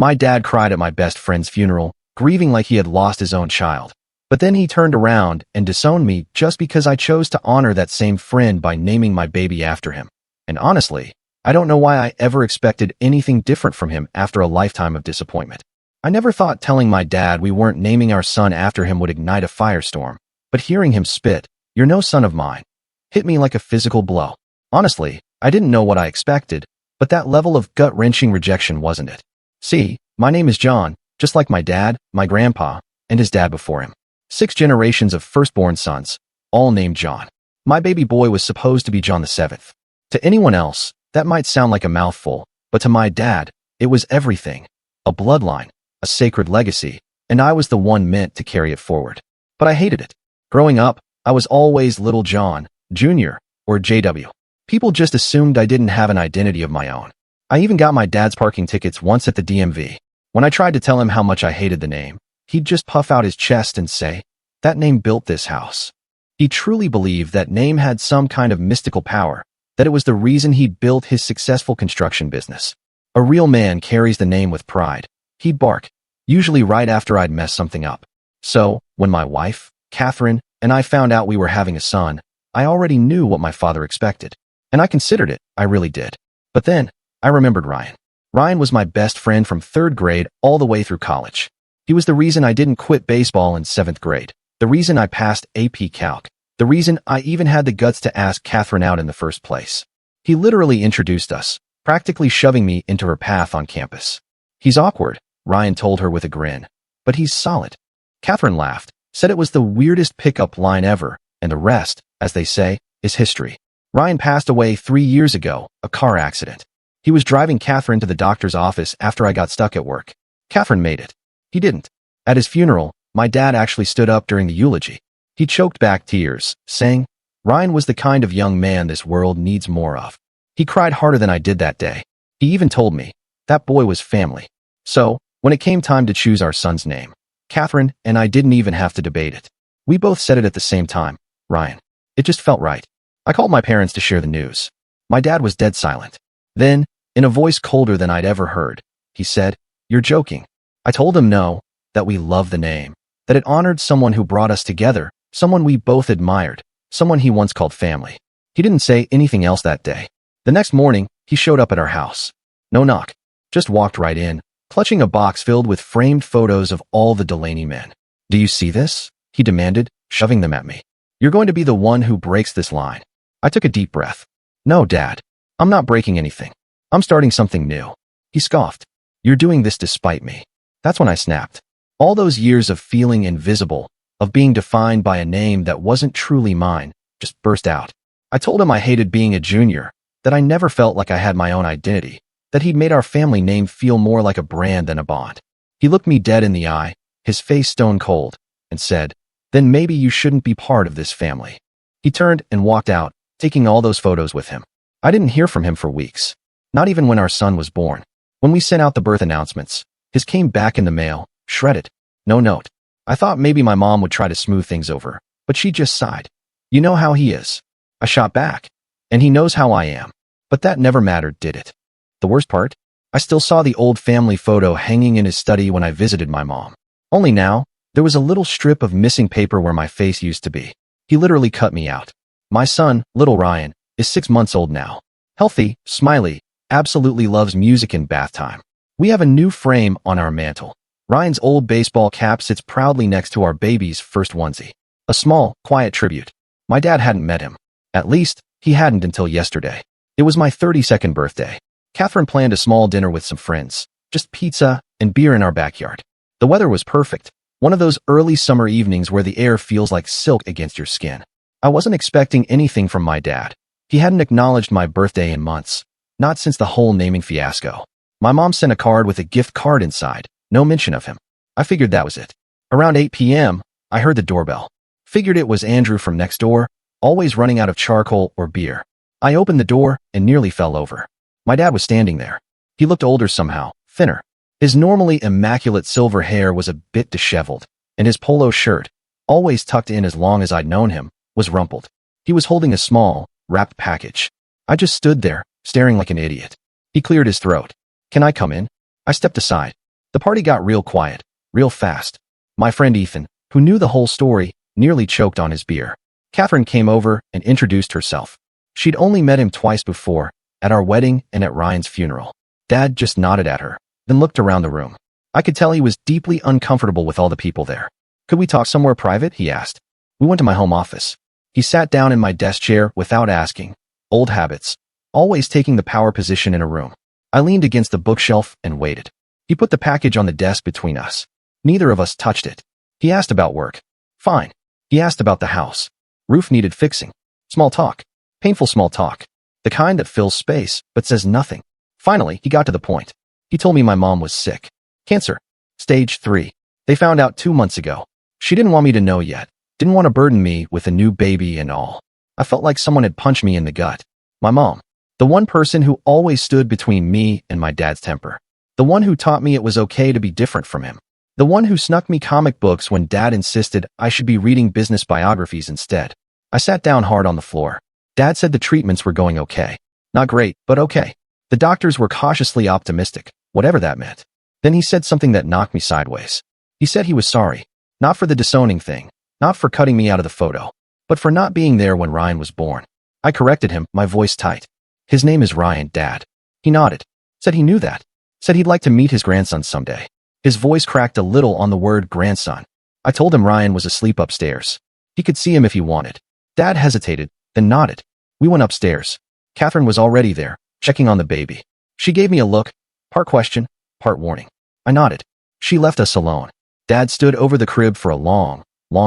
My dad cried at my best friend's funeral, grieving like he had lost his own child. But then he turned around and disowned me just because I chose to honor that same friend by naming my baby after him. And honestly, I don't know why I ever expected anything different from him after a lifetime of disappointment. I never thought telling my dad we weren't naming our son after him would ignite a firestorm, but hearing him spit, "You're no son of mine," hit me like a physical blow. Honestly, I didn't know what I expected, but that level of gut-wrenching rejection wasn't it. See, my name is John, just like my dad, my grandpa, and his dad before him. 6 generations of firstborn sons, all named John. My baby boy was supposed to be John the 7th. To anyone else, that might sound like a mouthful, but to my dad, it was everything. A bloodline, a sacred legacy, and I was the one meant to carry it forward. But I hated it. Growing up, I was always Little John, Jr., or JW. People just assumed I didn't have an identity of my own. I even got my dad's parking tickets once at the DMV. When I tried to tell him how much I hated the name, he'd just puff out his chest and say, "That name built this house." He truly believed that name had some kind of mystical power, that it was the reason he'd built his successful construction business. A real man carries the name with pride. He'd bark, usually right after I'd messed something up. So, when my wife, Catherine, and I found out we were having a son, I already knew what my father expected. And I considered it, I really did. But then, I remembered Ryan. Ryan was my best friend from 3rd grade all the way through college. He was the reason I didn't quit baseball in 7th grade, the reason I passed AP Calc, the reason I even had the guts to ask Catherine out in the first place. He literally introduced us, practically shoving me into her path on campus. "He's awkward," Ryan told her with a grin, "but he's solid." Catherine laughed, said it was the weirdest pickup line ever, and the rest, as they say, is history. Ryan passed away 3 years ago, a car accident. He was driving Catherine to the doctor's office after I got stuck at work. Catherine made it. He didn't. At his funeral, my dad actually stood up during the eulogy. He choked back tears, saying, "Ryan was the kind of young man this world needs more of." He cried harder than I did that day. He even told me, that boy was family. So, when it came time to choose our son's name, Catherine and I didn't even have to debate it. We both said it at the same time, Ryan. It just felt right. I called my parents to share the news. My dad was dead silent. Then, in a voice colder than I'd ever heard, he said, "You're joking." I told him no, that we loved the name, that it honored someone who brought us together, someone we both admired, someone he once called family. He didn't say anything else that day. The next morning, he showed up at our house. No knock. Just walked right in, clutching a box filled with framed photos of all the Delaney men. "Do you see this?" he demanded, shoving them at me. "You're going to be the one who breaks this line." I took a deep breath. "No, Dad. I'm not breaking anything. I'm starting something new." He scoffed. "You're doing this despite me." That's when I snapped. All those years of feeling invisible, of being defined by a name that wasn't truly mine, just burst out. I told him I hated being a junior, that I never felt like I had my own identity, that he'd made our family name feel more like a brand than a bond. He looked me dead in the eye, his face stone cold, and said, "Then maybe you shouldn't be part of this family." He turned and walked out, taking all those photos with him. I didn't hear from him for weeks, not even when our son was born. When we sent out the birth announcements, his came back in the mail, shredded. No note. I thought maybe my mom would try to smooth things over, but she just sighed. "You know how he is." I shot back. "And he knows how I am." But that never mattered, did it? The worst part? I still saw the old family photo hanging in his study when I visited my mom. Only now, there was a little strip of missing paper where my face used to be. He literally cut me out. My son, little Ryan, is 6 months old now. Healthy, smiley, absolutely loves music and bath time. We have a new frame on our mantle. Ryan's old baseball cap sits proudly next to our baby's first onesie. A small, quiet tribute. My dad hadn't met him. At least, he hadn't until yesterday. It was my 32nd birthday. Catherine planned a small dinner with some friends, just pizza and beer in our backyard. The weather was perfect, one of those early summer evenings where the air feels like silk against your skin. I wasn't expecting anything from my dad. He hadn't acknowledged my birthday in months, not since the whole naming fiasco. My mom sent a card with a gift card inside, no mention of him. I figured that was it. Around 8 p.m., I heard the doorbell. Figured it was Andrew from next door, always running out of charcoal or beer. I opened the door and nearly fell over. My dad was standing there. He looked older somehow, thinner. His normally immaculate silver hair was a bit disheveled, and his polo shirt, always tucked in as long as I'd known him, was rumpled. He was holding a small, wrapped package. I just stood there, staring like an idiot. He cleared his throat. "Can I come in?" I stepped aside. The party got real quiet, real fast. My friend Ethan, who knew the whole story, nearly choked on his beer. Catherine came over and introduced herself. She'd only met him twice before, at our wedding and at Ryan's funeral. Dad just nodded at her, then looked around the room. I could tell he was deeply uncomfortable with all the people there. Could we talk somewhere private? He asked. We went to my home office. He sat down in my desk chair without asking. Old habits. Always taking the power position in a room. I leaned against the bookshelf and waited. He put the package on the desk between us. Neither of us touched it. He asked about work. Fine. He asked about the house. Roof needed fixing. Small talk. Painful small talk. The kind that fills space, but says nothing. Finally, he got to the point. He told me my mom was sick. Cancer. Stage 3. They found out 2 months ago. She didn't want me to know yet. Didn't want to burden me with a new baby and all. I felt like someone had punched me in the gut. My mom. The one person who always stood between me and my dad's temper. The one who taught me it was okay to be different from him. The one who snuck me comic books when Dad insisted I should be reading business biographies instead. I sat down hard on the floor. Dad said the treatments were going okay. Not great, but okay. The doctors were cautiously optimistic, whatever that meant. Then he said something that knocked me sideways. He said he was sorry. Not for the disowning thing. Not for cutting me out of the photo. But for not being there when Ryan was born. I corrected him, my voice tight. His name is Ryan, Dad. He nodded. Said he knew that. Said he'd like to meet his grandson someday. His voice cracked a little on the word grandson. I told him Ryan was asleep upstairs. He could see him if he wanted. Dad hesitated, then nodded. We went upstairs. Catherine was already there, checking on the baby. She gave me a look, part question, part warning. I nodded. She left us alone. Dad stood over the crib for a long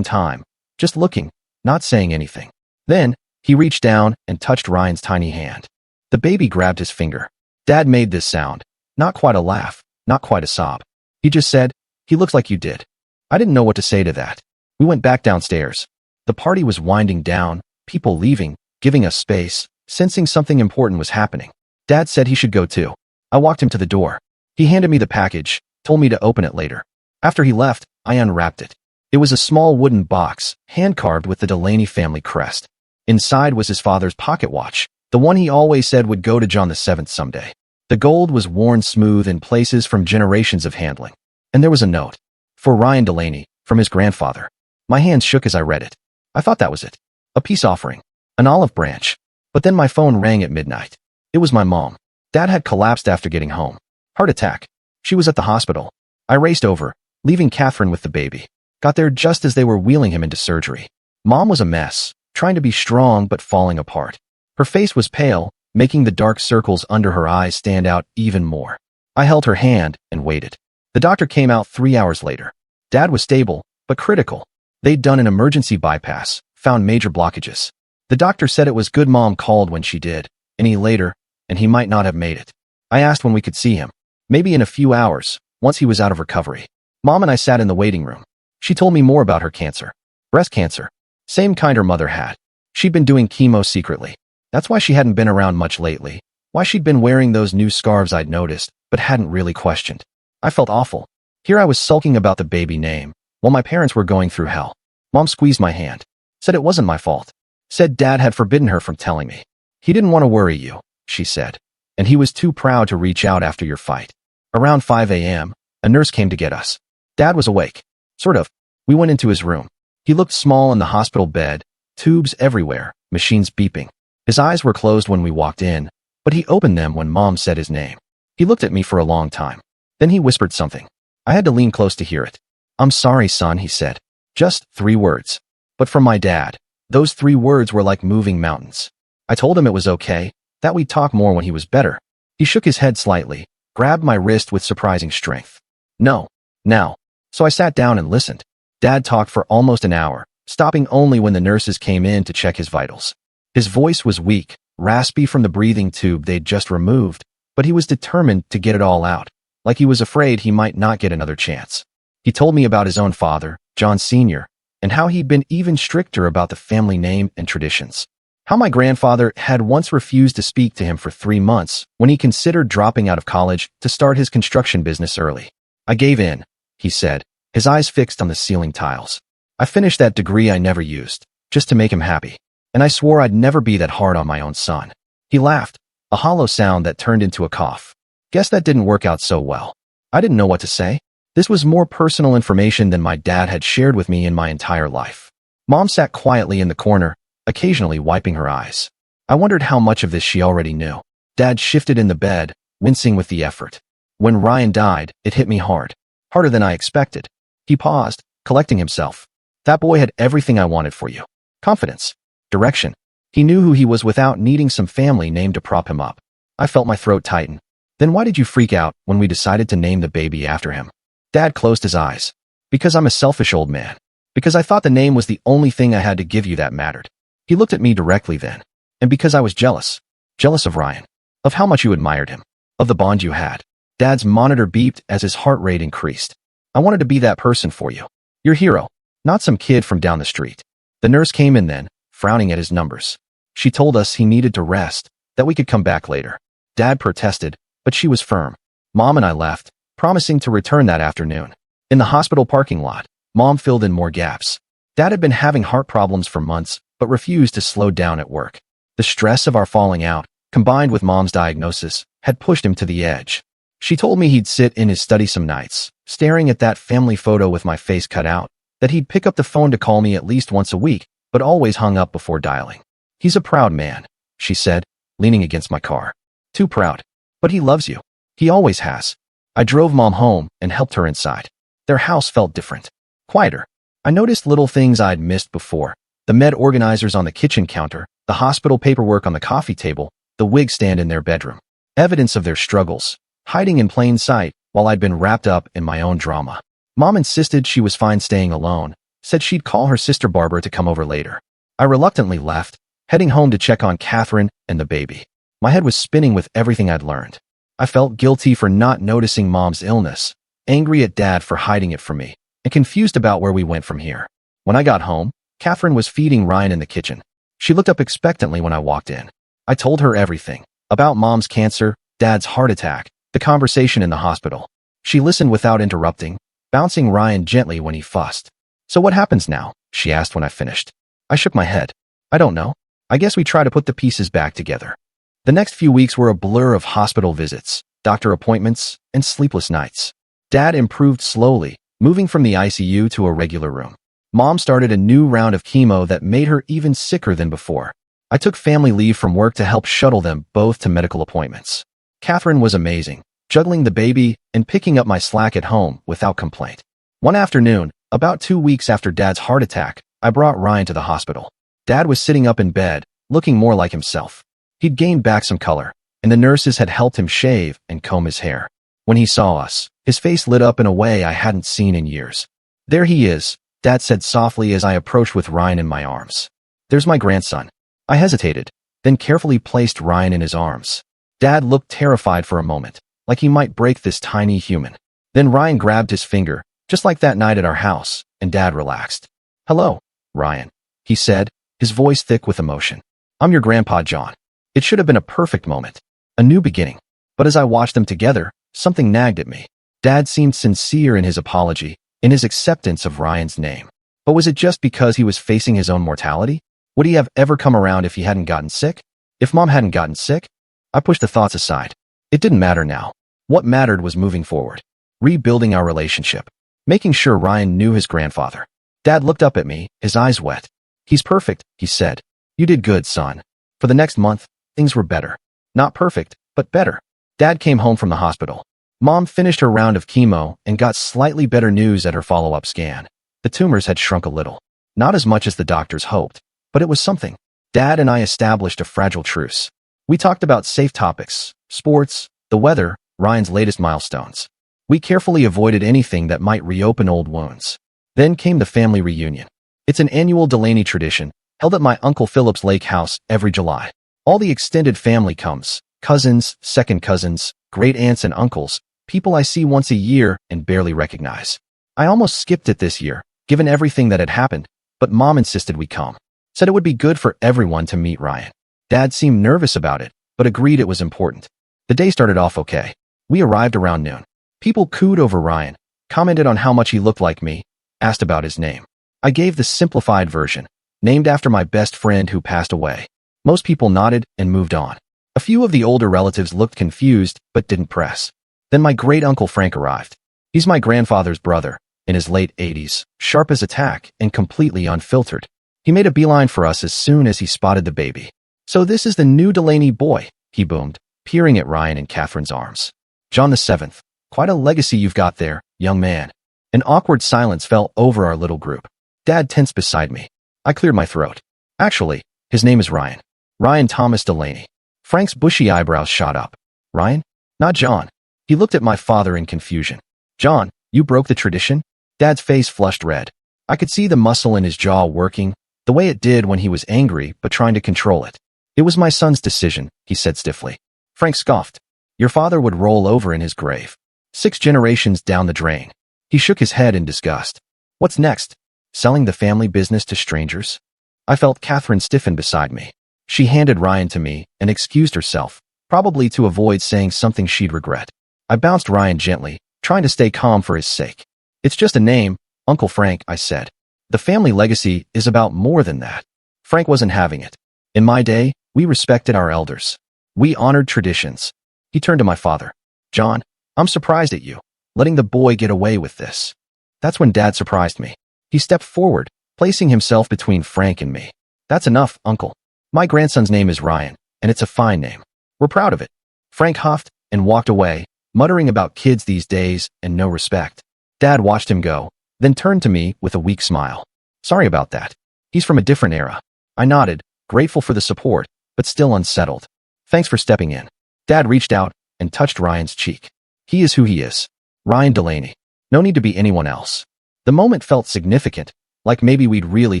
time, just looking, not saying anything. Then, he reached down and touched Ryan's tiny hand. The baby grabbed his finger. Dad made this sound. Not quite a laugh, not quite a sob. He just said, "He looks like you did." I didn't know what to say to that. We went back downstairs. The party was winding down, people leaving, giving us space, sensing something important was happening. Dad said he should go too. I walked him to the door. He handed me the package, told me to open it later. After he left, I unwrapped it. It was a small wooden box, hand-carved with the Delaney family crest. Inside was his father's pocket watch, the one he always said would go to John VII someday. The gold was worn smooth in places from generations of handling. And there was a note. For Ryan Delaney, from his grandfather. My hands shook as I read it. I thought that was it. A peace offering. An olive branch. But then my phone rang at midnight. It was my mom. Dad had collapsed after getting home. Heart attack. She was at the hospital. I raced over, leaving Catherine with the baby. Got there just as they were wheeling him into surgery. Mom was a mess, trying to be strong but falling apart. Her face was pale, making the dark circles under her eyes stand out even more. I held her hand and waited. The doctor came out 3 hours later. Dad was stable, but critical. They'd done an emergency bypass, found major blockages. The doctor said it was good Mom called when she did, any later, and he might not have made it. I asked when we could see him. Maybe in a few hours, once he was out of recovery. Mom and I sat in the waiting room. She told me more about her cancer. Breast cancer. Same kind her mother had. She'd been doing chemo secretly. That's why she hadn't been around much lately. Why she'd been wearing those new scarves I'd noticed, but hadn't really questioned. I felt awful. Here I was sulking about the baby name, while my parents were going through hell. Mom squeezed my hand. Said it wasn't my fault. Said Dad had forbidden her from telling me. He didn't want to worry you, she said. And he was too proud to reach out after your fight. Around 5 a.m., a nurse came to get us. Dad was awake. Sort of. We went into his room. He looked small in the hospital bed, tubes everywhere, machines beeping. His eyes were closed when we walked in, but he opened them when Mom said his name. He looked at me for a long time. Then he whispered something. I had to lean close to hear it. "I'm sorry, son," he said. Just 3 words. But from my dad, those 3 words were like moving mountains. I told him it was okay, that we'd talk more when he was better. He shook his head slightly, grabbed my wrist with surprising strength. No. Now. So I sat down and listened. Dad talked for almost an hour, stopping only when the nurses came in to check his vitals. His voice was weak, raspy from the breathing tube they'd just removed, but he was determined to get it all out, like he was afraid he might not get another chance. He told me about his own father, John Sr., and how he'd been even stricter about the family name and traditions. How my grandfather had once refused to speak to him for 3 months when he considered dropping out of college to start his construction business early. I gave in, he said, his eyes fixed on the ceiling tiles. I finished that degree I never used, just to make him happy. And I swore I'd never be that hard on my own son. He laughed, a hollow sound that turned into a cough. Guess that didn't work out so well. I didn't know what to say. This was more personal information than my dad had shared with me in my entire life. Mom sat quietly in the corner, occasionally wiping her eyes. I wondered how much of this she already knew. Dad shifted in the bed, wincing with the effort. When Ryan died, it hit me hard. Harder than I expected. He paused, collecting himself. That boy had everything I wanted for you. Confidence. Direction. He knew who he was without needing some family name to prop him up. I felt my throat tighten. Then why did you freak out when we decided to name the baby after him? Dad closed his eyes. Because I'm a selfish old man. Because I thought the name was the only thing I had to give you that mattered. He looked at me directly then. And because I was jealous. Jealous of Ryan. Of how much you admired him. Of the bond you had. Dad's monitor beeped as his heart rate increased. I wanted to be that person for you. Your hero. Not some kid from down the street. The nurse came in then, frowning at his numbers. She told us he needed to rest, that we could come back later. Dad protested, but she was firm. Mom and I left, promising to return that afternoon. In the hospital parking lot, Mom filled in more gaps. Dad had been having heart problems for months, but refused to slow down at work. The stress of our falling out, combined with Mom's diagnosis, had pushed him to the edge. She told me he'd sit in his study some nights, staring at that family photo with my face cut out, that he'd pick up the phone to call me at least once a week, but always hung up before dialing. He's a proud man, she said, leaning against my car. Too proud. But he loves you. He always has. I drove Mom home and helped her inside. Their house felt different. Quieter. I noticed little things I'd missed before. The med organizers on the kitchen counter, the hospital paperwork on the coffee table, the wig stand in their bedroom. Evidence of their struggles, hiding in plain sight while I'd been wrapped up in my own drama. Mom insisted she was fine staying alone, said she'd call her sister Barbara to come over later. I reluctantly left, heading home to check on Catherine and the baby. My head was spinning with everything I'd learned. I felt guilty for not noticing Mom's illness, angry at Dad for hiding it from me, and confused about where we went from here. When I got home, Catherine was feeding Ryan in the kitchen. She looked up expectantly when I walked in. I told her everything, about Mom's cancer, Dad's heart attack, the conversation in the hospital. She listened without interrupting, bouncing Ryan gently when he fussed. So what happens now? She asked when I finished. I shook my head. I don't know. I guess we try to put the pieces back together. The next few weeks were a blur of hospital visits, doctor appointments, and sleepless nights. Dad improved slowly, moving from the ICU to a regular room. Mom started a new round of chemo that made her even sicker than before. I took family leave from work to help shuttle them both to medical appointments. Catherine was amazing, juggling the baby and picking up my slack at home without complaint. One afternoon, about 2 weeks after Dad's heart attack, I brought Ryan to the hospital. Dad was sitting up in bed, looking more like himself. He'd gained back some color, and the nurses had helped him shave and comb his hair. When he saw us, his face lit up in a way I hadn't seen in years. There he is, Dad said softly as I approached with Ryan in my arms. There's my grandson. I hesitated, then carefully placed Ryan in his arms. Dad looked terrified for a moment, like he might break this tiny human. Then Ryan grabbed his finger, just like that night at our house, and Dad relaxed. Hello, Ryan, he said, his voice thick with emotion. I'm your grandpa, John. It should have been a perfect moment, a new beginning. But as I watched them together, something nagged at me. Dad seemed sincere in his apology, in his acceptance of Ryan's name. But was it just because he was facing his own mortality? Would he have ever come around if he hadn't gotten sick? If Mom hadn't gotten sick? I pushed the thoughts aside. It didn't matter now. What mattered was moving forward, rebuilding our relationship, making sure Ryan knew his grandfather. Dad looked up at me, his eyes wet. He's perfect, he said. You did good, son. For the next month, things were better. Not perfect, but better. Dad came home from the hospital. Mom finished her round of chemo and got slightly better news at her follow-up scan. The tumors had shrunk a little. Not as much as the doctors hoped, but it was something. Dad and I established a fragile truce. We talked about safe topics, sports, the weather, Ryan's latest milestones. We carefully avoided anything that might reopen old wounds. Then came the family reunion. It's an annual Delaney tradition, held at my Uncle Philip's lake house every July. All the extended family comes, cousins, second cousins, great aunts and uncles, people I see once a year and barely recognize. I almost skipped it this year, given everything that had happened, but Mom insisted we come. Said it would be good for everyone to meet Ryan. Dad seemed nervous about it, but agreed it was important. The day started off okay. We arrived around noon. People cooed over Ryan, commented on how much he looked like me, asked about his name. I gave the simplified version, named after my best friend who passed away. Most people nodded and moved on. A few of the older relatives looked confused but didn't press. Then my great-uncle Frank arrived. He's my grandfather's brother, in his late 80s, sharp as a tack and completely unfiltered. He made a beeline for us as soon as he spotted the baby. "So this is the new Delaney boy," he boomed, peering at Ryan in Catherine's arms. "John the Seventh. Quite a legacy you've got there, young man." An awkward silence fell over our little group. Dad tensed beside me. I cleared my throat. "Actually, his name is Ryan. Ryan Thomas Delaney." Frank's bushy eyebrows shot up. "Ryan? Not John." He looked at my father in confusion. "John, you broke the tradition?" Dad's face flushed red. I could see the muscle in his jaw working, the way it did when he was angry but trying to control it. "It was my son's decision," he said stiffly. Frank scoffed. "Your father would roll over in his grave. 6 generations down the drain." He shook his head in disgust. "What's next? Selling the family business to strangers?" I felt Catherine stiffen beside me. She handed Ryan to me and excused herself, probably to avoid saying something she'd regret. I bounced Ryan gently, trying to stay calm for his sake. "It's just a name, Uncle Frank," I said. "The family legacy is about more than that." Frank wasn't having it. "In my day, we respected our elders. We honored traditions." He turned to my father. "John, I'm surprised at you, letting the boy get away with this." That's when Dad surprised me. He stepped forward, placing himself between Frank and me. "That's enough, Uncle. My grandson's name is Ryan, and it's a fine name. We're proud of it." Frank huffed and walked away, muttering about kids these days and no respect. Dad watched him go, then turned to me with a weak smile. "Sorry about that. He's from a different era." I nodded, grateful for the support, but still unsettled. "Thanks for stepping in." Dad reached out and touched Ryan's cheek. "He is who he is. Ryan Delaney. No need to be anyone else." The moment felt significant, like maybe we'd really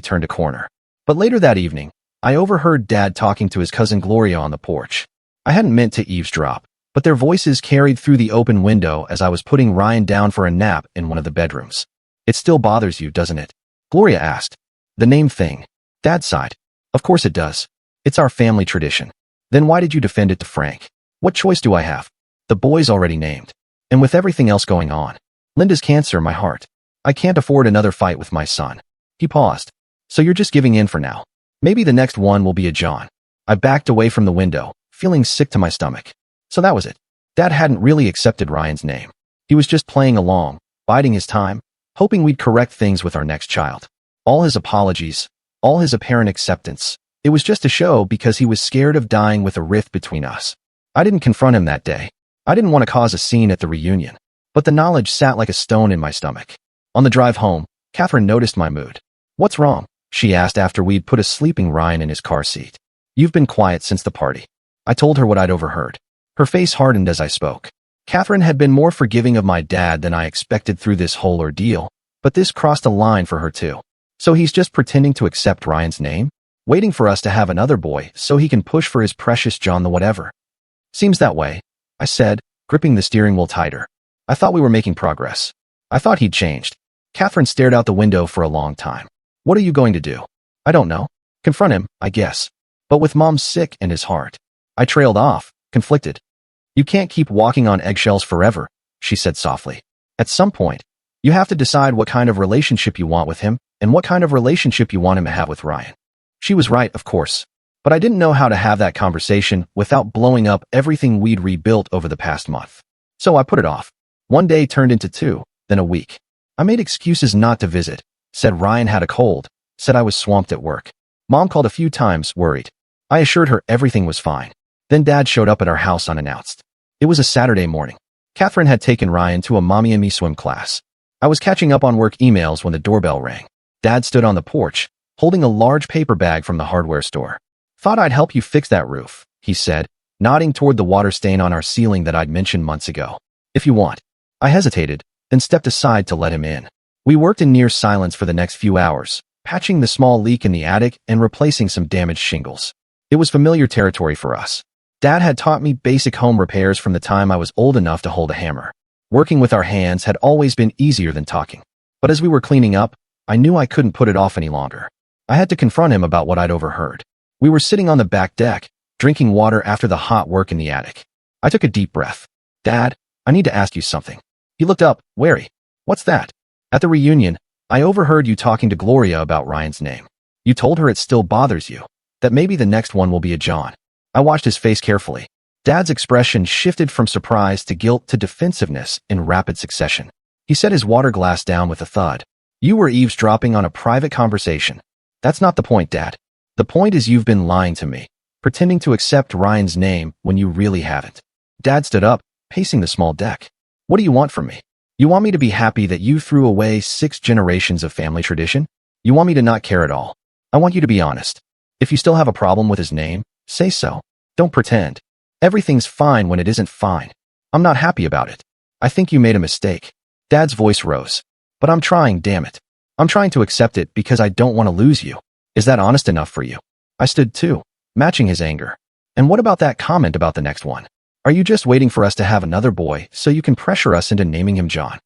turned a corner. But later that evening, I overheard Dad talking to his cousin Gloria on the porch. I hadn't meant to eavesdrop, but their voices carried through the open window as I was putting Ryan down for a nap in one of the bedrooms. "It still bothers you, doesn't it?" Gloria asked. "The name thing." Dad sighed. "Of course it does. It's our family tradition." "Then why did you defend it to Frank?" "What choice do I have? The boy's already named. And with everything else going on. Linda's cancer, my heart. I can't afford another fight with my son." He paused. "So you're just giving in for now? Maybe the next one will be a John." I backed away from the window, feeling sick to my stomach. So that was it. Dad hadn't really accepted Ryan's name. He was just playing along, biding his time, hoping we'd correct things with our next child. All his apologies, all his apparent acceptance, it was just a show because he was scared of dying with a rift between us. I didn't confront him that day. I didn't want to cause a scene at the reunion, but the knowledge sat like a stone in my stomach. On the drive home, Catherine noticed my mood. "What's wrong?" she asked after we'd put a sleeping Ryan in his car seat. "You've been quiet since the party." I told her what I'd overheard. Her face hardened as I spoke. Catherine had been more forgiving of my dad than I expected through this whole ordeal, but this crossed a line for her too. "So he's just pretending to accept Ryan's name? Waiting for us to have another boy so he can push for his precious John the whatever?" "Seems that way," I said, gripping the steering wheel tighter. "I thought we were making progress. I thought he'd changed." Catherine stared out the window for a long time. "What are you going to do?" "I don't know. Confront him, I guess. But with Mom sick and his heart." I trailed off, conflicted. "You can't keep walking on eggshells forever," she said softly. "At some point, you have to decide what kind of relationship you want with him and what kind of relationship you want him to have with Ryan." She was right, of course. But I didn't know how to have that conversation without blowing up everything we'd rebuilt over the past month. So I put it off. One day turned into 2, then a week. I made excuses not to visit, said Ryan had a cold, said I was swamped at work. Mom called a few times, worried. I assured her everything was fine. Then Dad showed up at our house unannounced. It was a Saturday morning. Catherine had taken Ryan to a Mommy and Me swim class. I was catching up on work emails when the doorbell rang. Dad stood on the porch, holding a large paper bag from the hardware store. "Thought I'd help you fix that roof," he said, nodding toward the water stain on our ceiling that I'd mentioned months ago. "If you want." I hesitated, then stepped aside to let him in. We worked in near silence for the next few hours, patching the small leak in the attic and replacing some damaged shingles. It was familiar territory for us. Dad had taught me basic home repairs from the time I was old enough to hold a hammer. Working with our hands had always been easier than talking. But as we were cleaning up, I knew I couldn't put it off any longer. I had to confront him about what I'd overheard. We were sitting on the back deck, drinking water after the hot work in the attic. I took a deep breath. "Dad, I need to ask you something." He looked up, wary. "What's that?" "At the reunion, I overheard you talking to Gloria about Ryan's name. You told her it still bothers you, that maybe the next one will be a John." I watched his face carefully. Dad's expression shifted from surprise to guilt to defensiveness in rapid succession. He set his water glass down with a thud. You were eavesdropping on a private conversation. That's not the point, Dad. The point is you've been lying to me, pretending to accept Ryan's name when you really haven't. Dad stood up, pacing the small deck. What do you want from me? You want me to be happy that you threw away 6 generations of family tradition? You want me to not care at all? I want you to be honest. If you still have a problem with his name, say so. Don't pretend. Everything's fine when it isn't fine. I'm not happy about it. I think you made a mistake. Dad's voice rose. But I'm trying, damn it. I'm trying to accept it because I don't want to lose you. Is that honest enough for you? I stood too, matching his anger. And what about that comment about the next one? Are you just waiting for us to have another boy so you can pressure us into naming him John?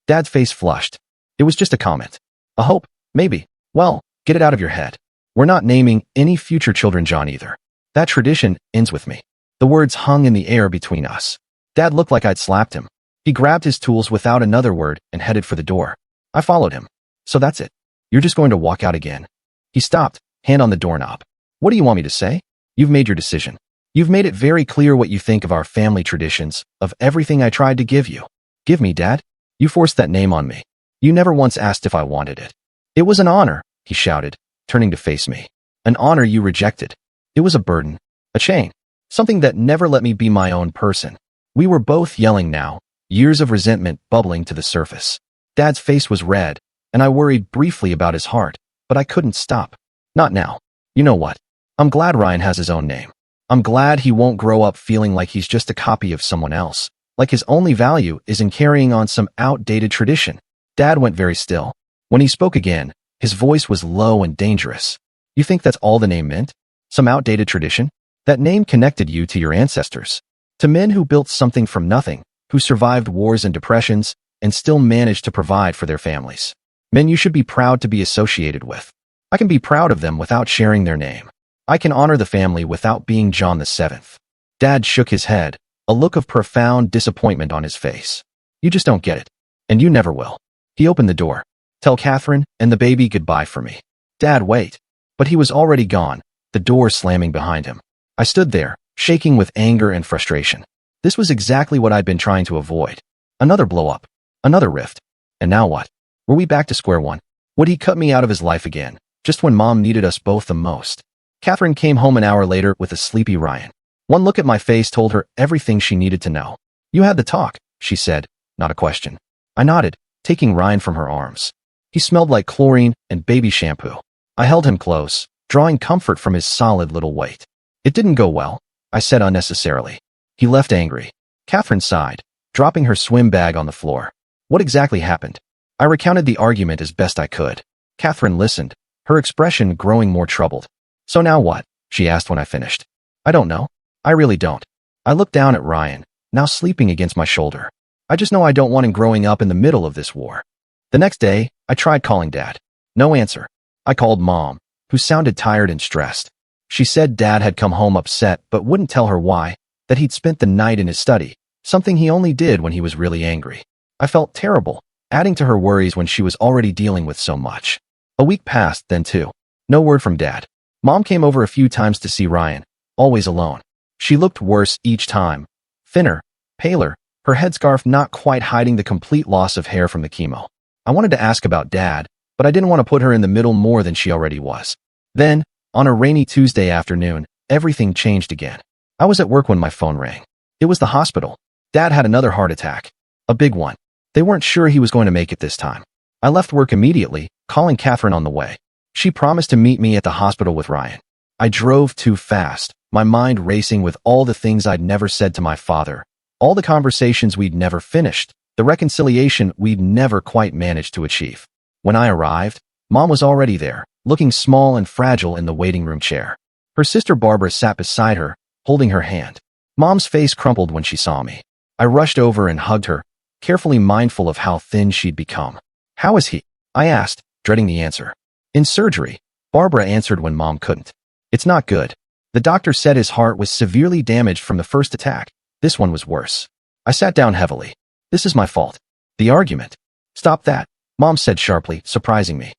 Dad's face flushed. It was just a comment. A hope, maybe. Well, get it out of your head. We're not naming any future children John either. That tradition ends with me. The words hung in the air between us. Dad looked like I'd slapped him. He grabbed his tools without another word and headed for the door. I followed him. So that's it. You're just going to walk out again. He stopped, hand on the doorknob. What do you want me to say? You've made your decision. You've made it very clear what you think of our family traditions, of everything I tried to give you. Give me, Dad. You forced that name on me. You never once asked if I wanted it. It was an honor, he shouted, turning to face me. An honor you rejected. It was a burden, a chain, something that never let me be my own person. We were both yelling now, years of resentment bubbling to the surface. Dad's face was red, and I worried briefly about his heart, but I couldn't stop. Not now. You know what? I'm glad Ryan has his own name. I'm glad he won't grow up feeling like he's just a copy of someone else, like his only value is in carrying on some outdated tradition. Dad went very still. When he spoke again, his voice was low and dangerous. You think that's all the name meant? Some outdated tradition? That name connected you to your ancestors, to men who built something from nothing, who survived wars and depressions, and still managed to provide for their families. Men you should be proud to be associated with. I can be proud of them without sharing their name. I can honor the family without being John the 7th. Dad shook his head, a look of profound disappointment on his face. You just don't get it. And you never will. He opened the door. Tell Catherine and the baby goodbye for me. Dad, wait. But he was already gone, the door slamming behind him. I stood there, shaking with anger and frustration. This was exactly what I'd been trying to avoid. Another blow-up. Another rift. And now what? Were we back to square one? Would he cut me out of his life again, just when Mom needed us both the most? Catherine came home an hour later with a sleepy Ryan. One look at my face told her everything she needed to know. You had the talk, she said, not a question. I nodded, taking Ryan from her arms. He smelled like chlorine and baby shampoo. I held him close, drawing comfort from his solid little weight. It didn't go well, I said unnecessarily. He left angry. Catherine sighed, dropping her swim bag on the floor. What exactly happened? I recounted the argument as best I could. Catherine listened, her expression growing more troubled. So now what? She asked when I finished. I don't know. I really don't. I looked down at Ryan, now sleeping against my shoulder. I just know I don't want him growing up in the middle of this war. The next day, I tried calling Dad. No answer. I called Mom, who sounded tired and stressed. She said Dad had come home upset but wouldn't tell her why, that he'd spent the night in his study, something he only did when he was really angry. I felt terrible, adding to her worries when she was already dealing with so much. A week passed, then 2. No word from Dad. Mom came over a few times to see Ryan, always alone. She looked worse each time. Thinner, paler, her headscarf not quite hiding the complete loss of hair from the chemo. I wanted to ask about Dad, but I didn't want to put her in the middle more than she already was. Then, on a rainy Tuesday afternoon, everything changed again. I was at work when my phone rang. It was the hospital. Dad had another heart attack. A big one. They weren't sure he was going to make it this time. I left work immediately, calling Catherine on the way. She promised to meet me at the hospital with Ryan. I drove too fast, my mind racing with all the things I'd never said to my father, all the conversations we'd never finished, the reconciliation we'd never quite managed to achieve. When I arrived, Mom was already there, looking small and fragile in the waiting room chair. Her sister Barbara sat beside her, holding her hand. Mom's face crumpled when she saw me. I rushed over and hugged her, carefully mindful of how thin she'd become. How is he? I asked, dreading the answer. In surgery, Barbara answered when Mom couldn't. It's not good. The doctor said his heart was severely damaged from the first attack. This one was worse. I sat down heavily. This is my fault. The argument. Stop that, Mom said sharply, surprising me.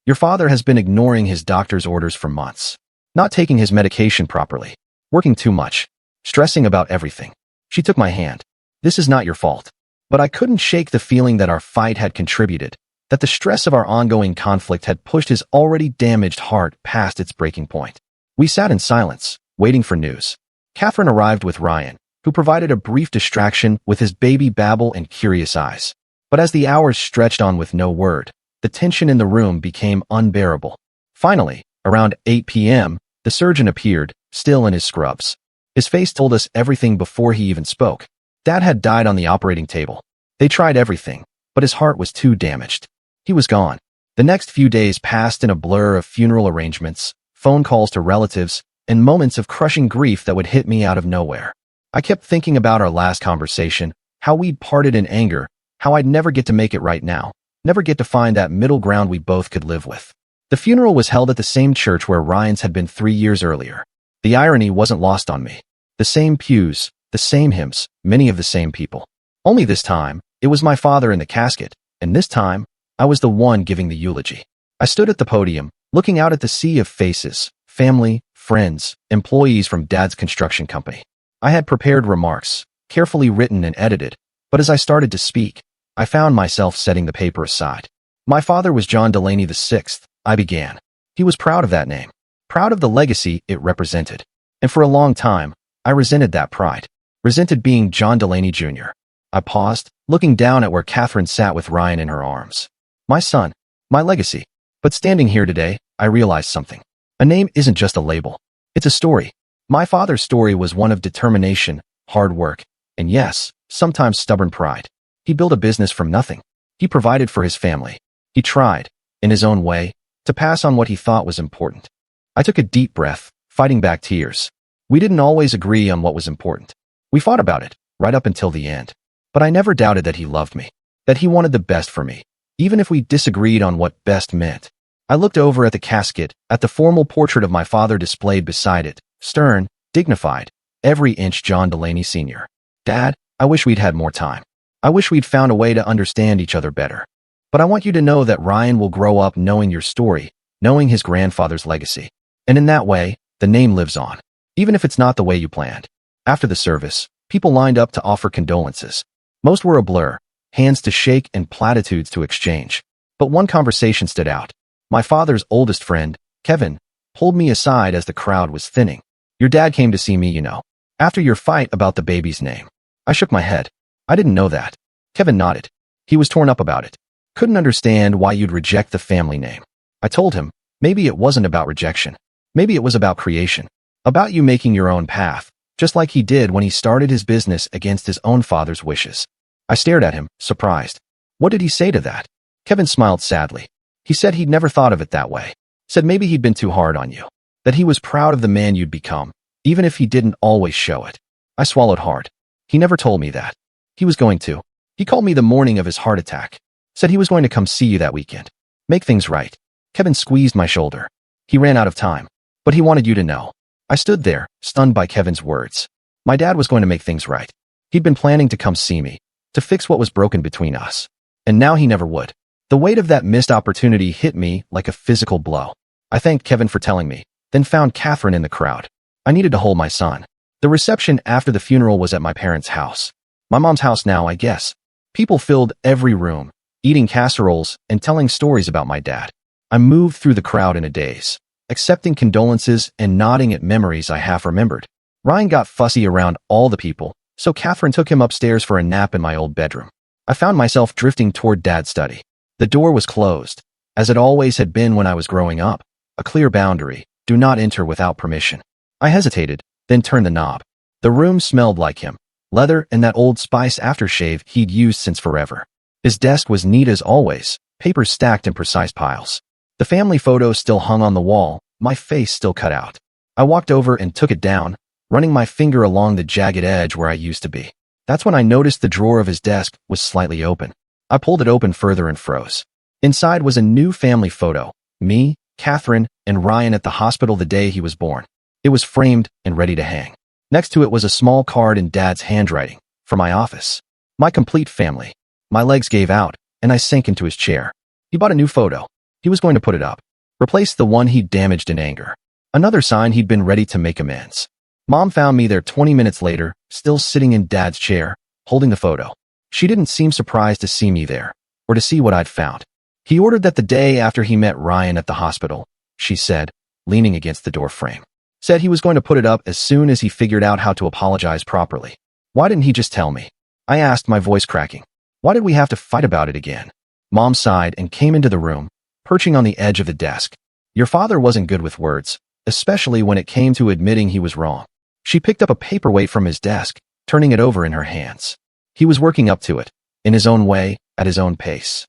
Your father has been ignoring his doctor's orders for months. Not taking his medication properly. Working too much. stressing about everything. She took my hand. This is not your fault. But I couldn't shake the feeling that our fight had contributed, that the stress of our ongoing conflict had pushed his already damaged heart past its breaking point. We sat in silence, waiting for news. Catherine arrived with Ryan, who provided a brief distraction with his baby babble and curious eyes. But as the hours stretched on with no word, the tension in the room became unbearable. Finally, around 8 p.m., the surgeon appeared, still in his scrubs. His face told us everything before he even spoke. Dad had died on the operating table. They tried everything, but his heart was too damaged. He was gone. The next few days passed in a blur of funeral arrangements, phone calls to relatives, and moments of crushing grief that would hit me out of nowhere. I kept thinking about our last conversation, how we'd parted in anger, how I'd never get to make it right now, never get to find that middle ground we both could live with. The funeral was held at the same church where Ryan's had been 3 years earlier. The irony wasn't lost on me. The same pews, the same hymns, many of the same people. Only this time, it was my father in the casket, and this time, I was the one giving the eulogy. I stood at the podium, looking out at the sea of faces, family, friends, employees from Dad's construction company. I had prepared remarks, carefully written and edited, but as I started to speak, I found myself setting the paper aside. My father was John Delaney VI, I began. He was proud of that name, proud of the legacy it represented. And for a long time, I resented that pride, resented being John Delaney Jr. I paused, looking down at where Catherine sat with Ryan in her arms. My son, my legacy. But standing here today, I realized something. A name isn't just a label. It's a story. My father's story was one of determination, hard work, and yes, sometimes stubborn pride. He built a business from nothing. He provided for his family. He tried, in his own way, to pass on what he thought was important. I took a deep breath, fighting back tears. We didn't always agree on what was important. We fought about it, right up until the end. But I never doubted that he loved me, that he wanted the best for me, even if we disagreed on what best meant. I looked over at the casket, at the formal portrait of my father displayed beside it, stern, dignified, every inch John Delaney Sr. Dad, I wish we'd had more time. I wish we'd found a way to understand each other better. But I want you to know that Ryan will grow up knowing your story, knowing his grandfather's legacy. And in that way, the name lives on, even if it's not the way you planned. After the service, people lined up to offer condolences. Most were a blur, hands to shake and platitudes to exchange. But one conversation stood out. My father's oldest friend, Kevin, pulled me aside as the crowd was thinning. Your dad came to see me, you know, after your fight about the baby's name. I shook my head. I didn't know that. Kevin nodded. He was torn up about it. Couldn't understand why you'd reject the family name. I told him, maybe it wasn't about rejection. Maybe it was about creation. About you making your own path, just like he did when he started his business against his own father's wishes. I stared at him, surprised. What did he say to that? Kevin smiled sadly. He said he'd never thought of it that way. Said maybe he'd been too hard on you. That he was proud of the man you'd become, even if he didn't always show it. I swallowed hard. He never told me that. He was going to. He called me the morning of his heart attack. Said he was going to come see you that weekend. Make things right. Kevin squeezed my shoulder. He ran out of time. But he wanted you to know. I stood there, stunned by Kevin's words. My dad was going to make things right. He'd been planning to come see me, to fix what was broken between us. And now he never would. The weight of that missed opportunity hit me like a physical blow. I thanked Kevin for telling me, then found Catherine in the crowd. I needed to hold my son. The reception after the funeral was at my parents' house. My mom's house now, I guess. People filled every room, eating casseroles and telling stories about my dad. I moved through the crowd in a daze, accepting condolences and nodding at memories I half remembered. Ryan got fussy around all the people, so Catherine took him upstairs for a nap in my old bedroom. I found myself drifting toward Dad's study. The door was closed, as it always had been when I was growing up, a clear boundary, do not enter without permission. I hesitated, then turned the knob. The room smelled like him, leather and that Old Spice aftershave he'd used since forever. His desk was neat as always, papers stacked in precise piles. The family photo still hung on the wall, my face still cut out. I walked over and took it down, running my finger along the jagged edge where I used to be. That's when I noticed the drawer of his desk was slightly open. I pulled it open further and froze. Inside was a new family photo, me, Catherine, and Ryan at the hospital the day he was born. It was framed and ready to hang. Next to it was a small card in Dad's handwriting, for my office. My complete family. My legs gave out, and I sank into his chair. He bought a new photo. He was going to put it up. Replace the one he'd damaged in anger. Another sign he'd been ready to make amends. Mom found me there 20 minutes later, still sitting in Dad's chair, holding the photo. She didn't seem surprised to see me there, or to see what I'd found. He ordered that the day after he met Ryan at the hospital, she said, leaning against the door frame. Said he was going to put it up as soon as he figured out how to apologize properly. Why didn't he just tell me? I asked, my voice cracking. Why did we have to fight about it again? Mom sighed and came into the room, perching on the edge of the desk. Your father wasn't good with words, especially when it came to admitting he was wrong. She picked up a paperweight from his desk, turning it over in her hands. He was working up to it, in his own way, at his own pace.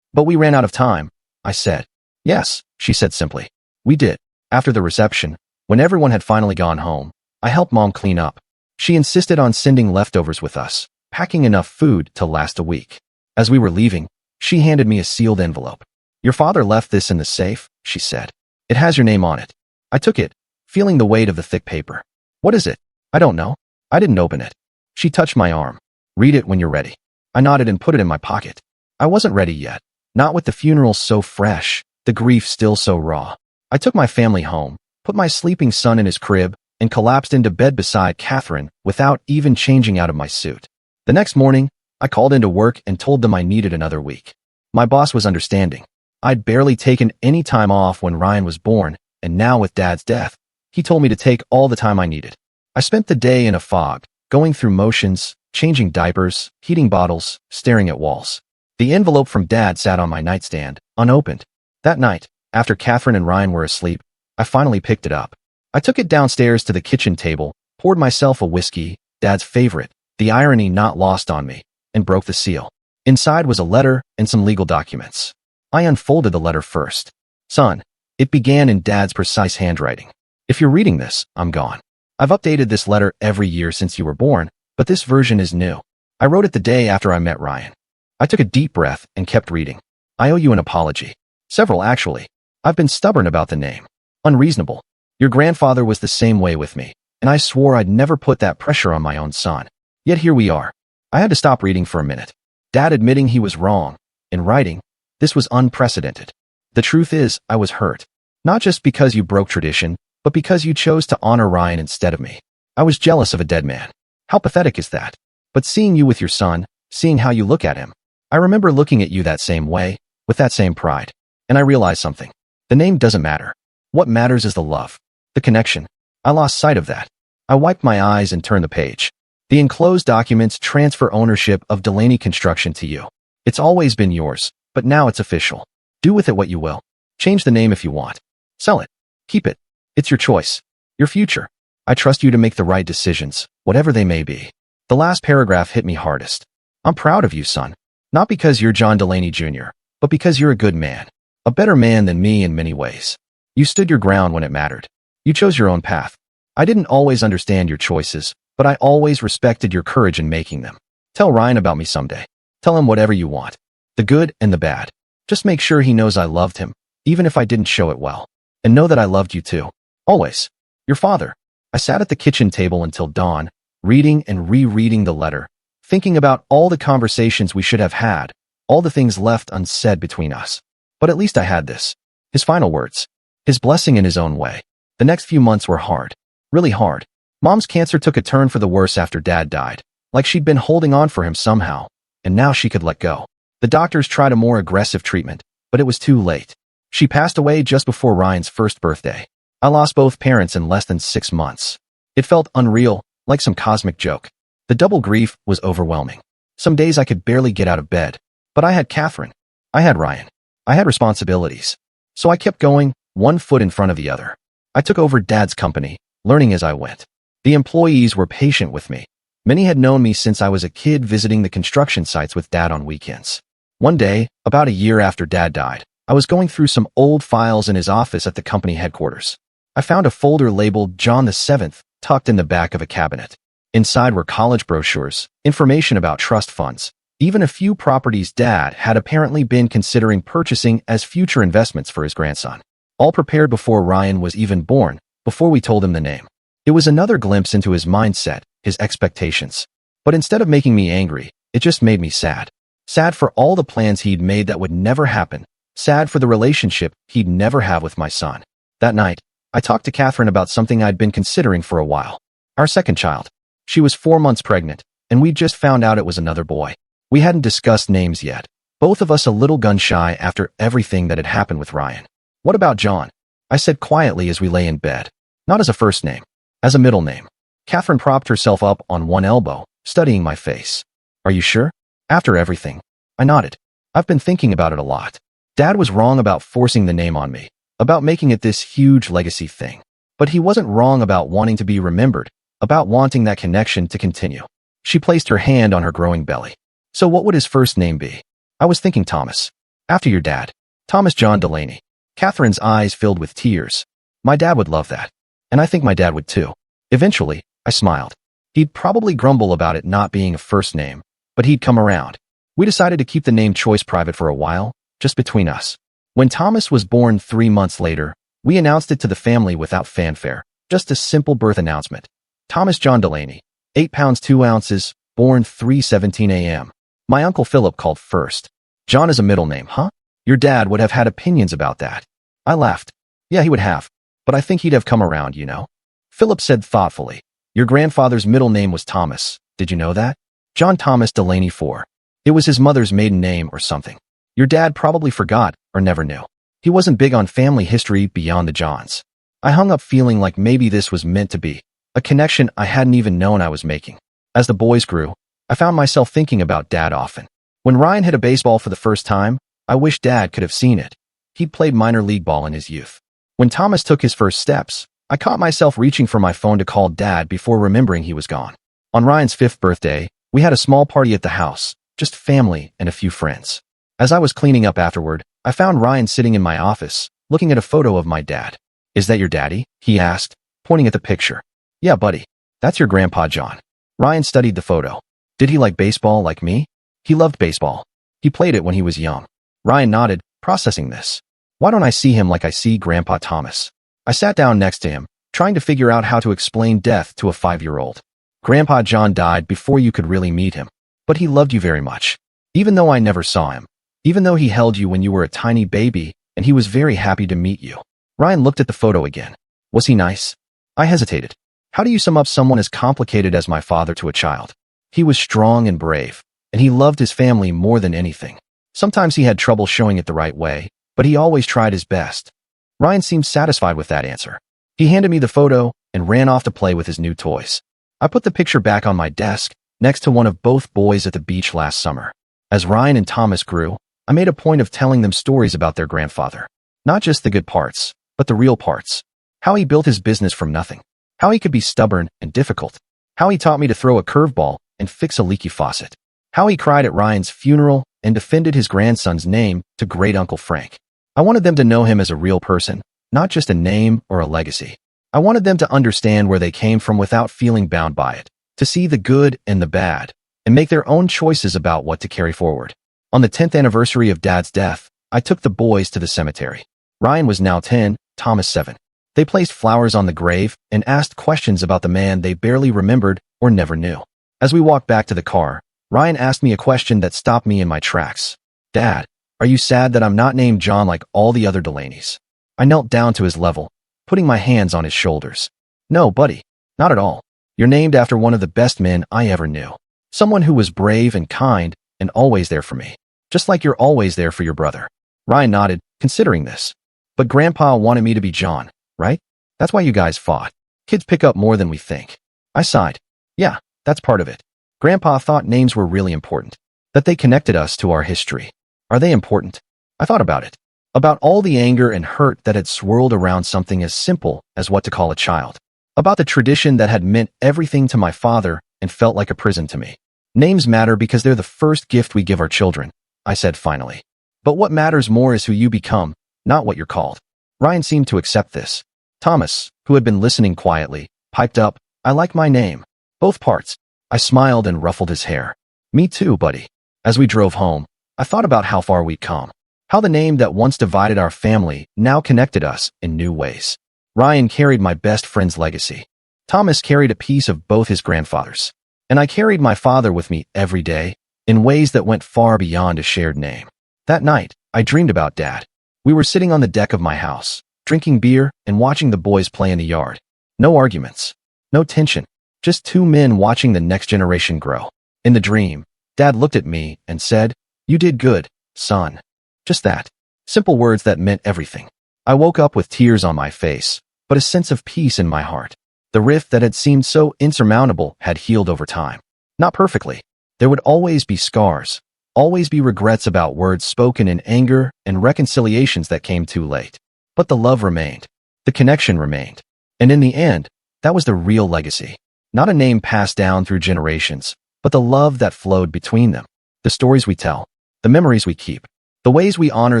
But we ran out of time, I said. Yes, she said simply. We did. After the reception, when everyone had finally gone home, I helped Mom clean up. She insisted on sending leftovers with us, packing enough food to last a week. As we were leaving, she handed me a sealed envelope. Your father left this in the safe, she said. It has your name on it. I took it, feeling the weight of the thick paper. What is it? I don't know. I didn't open it. She touched my arm. Read it when you're ready. I nodded and put it in my pocket. I wasn't ready yet. Not with the funeral so fresh, the grief still so raw. I took my family home, put my sleeping son in his crib, and collapsed into bed beside Catherine without even changing out of my suit. The next morning, I called into work and told them I needed another week. My boss was understanding. I'd barely taken any time off when Ryan was born, and now with Dad's death, he told me to take all the time I needed. I spent the day in a fog, going through motions, changing diapers, heating bottles, staring at walls. The envelope from Dad sat on my nightstand, unopened. That night, after Catherine and Ryan were asleep, I finally picked it up. I took it downstairs to the kitchen table, poured myself a whiskey, Dad's favorite, the irony not lost on me, and broke the seal. Inside was a letter and some legal documents. I unfolded the letter first. Son, it began in Dad's precise handwriting. If you're reading this, I'm gone. I've updated this letter every year since you were born, but this version is new. I wrote it the day after I met Ryan. I took a deep breath and kept reading. I owe you an apology. Several, actually. I've been stubborn about the name. Unreasonable. Your grandfather was the same way with me, and I swore I'd never put that pressure on my own son. Yet here we are. I had to stop reading for a minute. Dad admitting he was wrong. In writing, this was unprecedented. The truth is, I was hurt. Not just because you broke tradition, but because you chose to honor Ryan instead of me. I was jealous of a dead man. How pathetic is that? But seeing you with your son, seeing how you look at him, I remember looking at you that same way, with that same pride. And I realized something. The name doesn't matter. What matters is the love. The connection. I lost sight of that. I wiped my eyes and turned the page. The enclosed documents transfer ownership of Delaney Construction to you. It's always been yours, but now it's official. Do with it what you will. Change the name if you want. Sell it. Keep it. It's your choice. Your future. I trust you to make the right decisions, whatever they may be. The last paragraph hit me hardest. I'm proud of you, son. Not because you're John Delaney Jr., but because you're a good man. A better man than me in many ways. You stood your ground when it mattered. You chose your own path. I didn't always understand your choices, but I always respected your courage in making them. Tell Ryan about me someday. Tell him whatever you want. The good and the bad. Just make sure he knows I loved him, even if I didn't show it well. And know that I loved you too. Always. Your father. I sat at the kitchen table until dawn, reading and rereading the letter, thinking about all the conversations we should have had, all the things left unsaid between us. But at least I had this. His final words. His blessing in his own way. The next few months were hard. Really hard. Mom's cancer took a turn for the worse after Dad died, like she'd been holding on for him somehow, and now she could let go. The doctors tried a more aggressive treatment, but it was too late. She passed away just before Ryan's first birthday. I lost both parents in less than 6 months. It felt unreal, like some cosmic joke. The double grief was overwhelming. Some days I could barely get out of bed, but I had Catherine. I had Ryan. I had responsibilities. So I kept going, one foot in front of the other. I took over Dad's company, learning as I went. The employees were patient with me. Many had known me since I was a kid visiting the construction sites with Dad on weekends. One day, about a year after Dad died, I was going through some old files in his office at the company headquarters. I found a folder labeled John the 7th tucked in the back of a cabinet. Inside were college brochures, information about trust funds, even a few properties Dad had apparently been considering purchasing as future investments for his grandson. All prepared before Ryan was even born, before we told him the name. It was another glimpse into his mindset, his expectations. But instead of making me angry, it just made me sad. Sad for all the plans he'd made that would never happen. Sad for the relationship he'd never have with my son. That night, I talked to Catherine about something I'd been considering for a while. Our second child. She was 4 months pregnant, and we'd just found out it was another boy. We hadn't discussed names yet, both of us a little gun-shy after everything that had happened with Ryan. What about John? I said quietly as we lay in bed. Not as a first name, as a middle name. Catherine propped herself up on one elbow, studying my face. Are you sure? After everything. I nodded. I've been thinking about it a lot. Dad was wrong about forcing the name on me, about making it this huge legacy thing. But he wasn't wrong about wanting to be remembered, about wanting that connection to continue. She placed her hand on her growing belly. So what would his first name be? I was thinking Thomas. After your dad. Thomas John Delaney. Catherine's eyes filled with tears. My dad would love that. And I think my dad would too. Eventually, I smiled. He'd probably grumble about it not being a first name, but he'd come around. We decided to keep the name choice private for a while, just between us. When Thomas was born 3 months later, we announced it to the family without fanfare, just a simple birth announcement. Thomas John Delaney, 8 pounds 2 ounces, born 3:17 a.m. My uncle Philip called first. John is a middle name, huh? Your dad would have had opinions about that. I laughed. Yeah, he would have. But I think he'd have come around, you know? Philip said thoughtfully. Your grandfather's middle name was Thomas. Did you know that? John Thomas Delaney IV. It was his mother's maiden name or something. Your dad probably forgot or never knew. He wasn't big on family history beyond the Johns. I hung up feeling like maybe this was meant to be, a connection I hadn't even known I was making. As the boys grew, I found myself thinking about Dad often. When Ryan hit a baseball for the first time, I wish Dad could have seen it. He'd played minor league ball in his youth. When Thomas took his first steps, I caught myself reaching for my phone to call Dad before remembering he was gone. On Ryan's 5th birthday, we had a small party at the house, just family and a few friends. As I was cleaning up afterward, I found Ryan sitting in my office, looking at a photo of my dad. Is that your daddy? He asked, pointing at the picture. Yeah, buddy. That's your grandpa John. Ryan studied the photo. Did he like baseball like me? He loved baseball. He played it when he was young. Ryan nodded, processing this. Why don't I see him like I see Grandpa Thomas? I sat down next to him, trying to figure out how to explain death to a 5-year-old. Grandpa John died before you could really meet him. But he loved you very much. Even though I never saw him. Even though he held you when you were a tiny baby, and he was very happy to meet you. Ryan looked at the photo again. Was he nice? I hesitated. How do you sum up someone as complicated as my father to a child? He was strong and brave, and he loved his family more than anything. Sometimes he had trouble showing it the right way, but he always tried his best. Ryan seemed satisfied with that answer. He handed me the photo and ran off to play with his new toys. I put the picture back on my desk, next to one of both boys at the beach last summer. As Ryan and Thomas grew, I made a point of telling them stories about their grandfather. Not just the good parts, but the real parts. How he built his business from nothing. How he could be stubborn and difficult. How he taught me to throw a curveball and fix a leaky faucet. How he cried at Ryan's funeral and defended his grandson's name to great Uncle Frank. I wanted them to know him as a real person, not just a name or a legacy. I wanted them to understand where they came from without feeling bound by it, to see the good and the bad, and make their own choices about what to carry forward. On the 10th anniversary of Dad's death, I took the boys to the cemetery. Ryan was now 10, Thomas 7. They placed flowers on the grave and asked questions about the man they barely remembered or never knew. As we walked back to the car, Ryan asked me a question that stopped me in my tracks. Dad, are you sad that I'm not named John like all the other Delaneys? I knelt down to his level, putting my hands on his shoulders. No, buddy, not at all. You're named after one of the best men I ever knew. Someone who was brave and kind and always there for me. Just like you're always there for your brother. Ryan nodded, considering this. But Grandpa wanted me to be John, right? That's why you guys fought. Kids pick up more than we think. I sighed. Yeah, that's part of it. Grandpa thought names were really important. That they connected us to our history. Are they important? I thought about it. About all the anger and hurt that had swirled around something as simple as what to call a child. About the tradition that had meant everything to my father and felt like a prison to me. Names matter because they're the first gift we give our children, I said finally. But what matters more is who you become, not what you're called. Ryan seemed to accept this. Thomas, who had been listening quietly, piped up, I like my name. Both parts. I smiled and ruffled his hair. Me too, buddy. As we drove home, I thought about how far we'd come. How the name that once divided our family now connected us in new ways. Ryan carried my best friend's legacy. Thomas carried a piece of both his grandfathers. And I carried my father with me every day, in ways that went far beyond a shared name. That night, I dreamed about Dad. We were sitting on the deck of my house, drinking beer and watching the boys play in the yard. No arguments. No tension. Just two men watching the next generation grow. In the dream, Dad looked at me and said, "You did good, son." Just that. Simple words that meant everything. I woke up with tears on my face, but a sense of peace in my heart. The rift that had seemed so insurmountable had healed over time. Not perfectly. There would always be scars, always be regrets about words spoken in anger and reconciliations that came too late. But the love remained. The connection remained. And in the end, that was the real legacy. Not a name passed down through generations, but the love that flowed between them. The stories we tell, the memories we keep, the ways we honor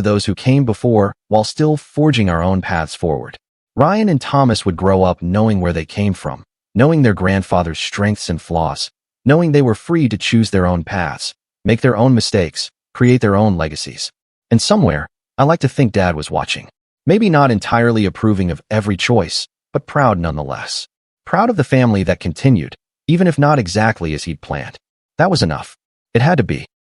those who came before while still forging our own paths forward. Ryan and Thomas would grow up knowing where they came from, knowing their grandfather's strengths and flaws, knowing they were free to choose their own paths, make their own mistakes, create their own legacies. And somewhere, I like to think Dad was watching. Maybe not entirely approving of every choice, but proud nonetheless. Proud of the family that continued, even if not exactly as he'd planned. That was enough. It had to be.